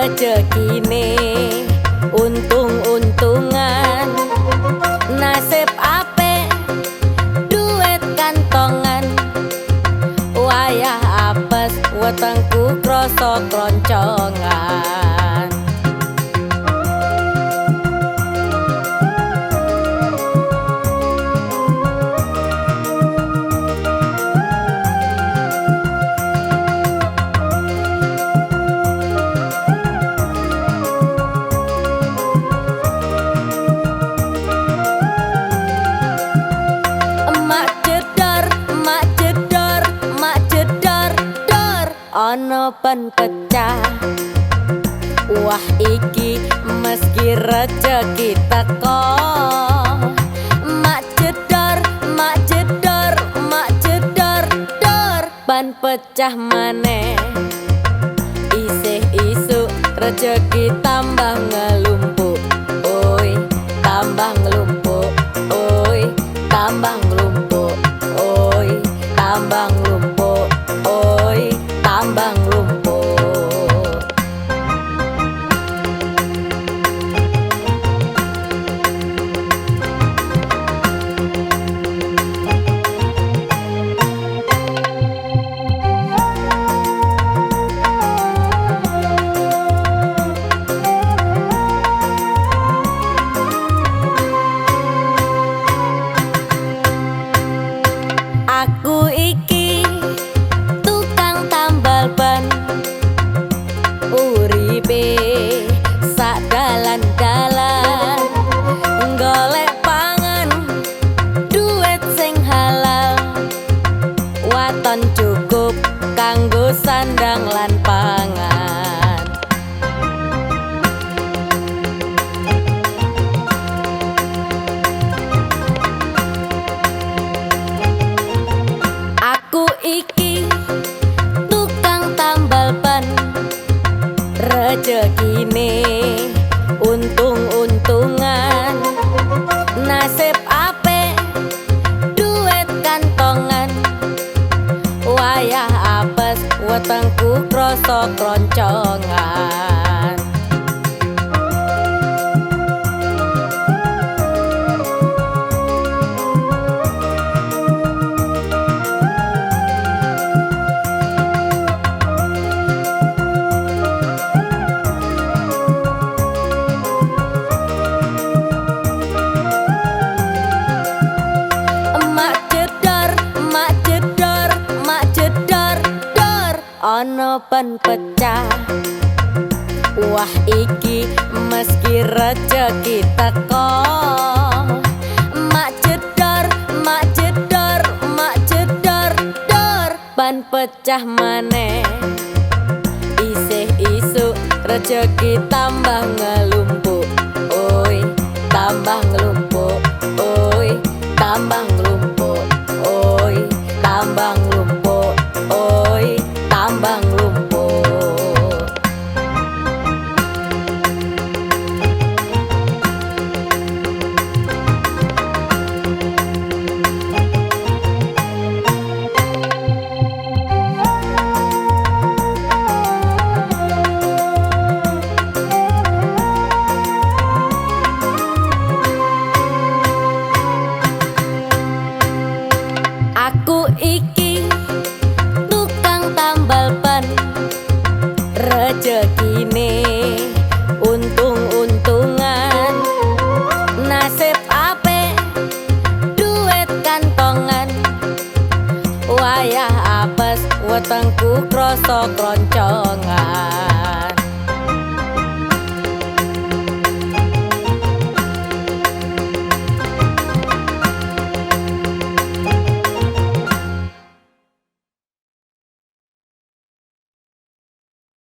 Rejekine untung-untungan, nasib apik duit kantongan, wayah apes wetengku krasa kroncongan. Ana ban pecah, wah iki meski rejeki teko. Mak jedor, mak jedor, mak jedor, dor, ban pecah maneh. Isih isuk rejeki tambah ngelumpuk, oi tambah ngelumpuk, oi tambah ngelumpuk, oi tambah ngelumpuk, oi tambang lumpur. Aku iki tukang tambal ban, uripe sak dalan-dalan, golek pangan duit sing halal, waton cukup kanggo sandang lan pangan. Aku iki tukang tambal ban, rejekine untung-untungan, nasib apik duit kantongan, wayah apes wetengku krasa kroncongan. Ana ban pecah, wah iki meski rejeki teko. Mak jedor, mak jedor, mak jedor, dor, ban pecah maneh. Isih isuk rejeki tambah ngelumpuk, oi tambah ngelumpuk, oi tambah ngelumpuk, oi tambah ngelumpuk, oi tambang lumpur. Aku iki tukang tambal ban, rejekine untung-untungan, nasib apik duit kantongan, wayah apes wetengku krasa kroncongan.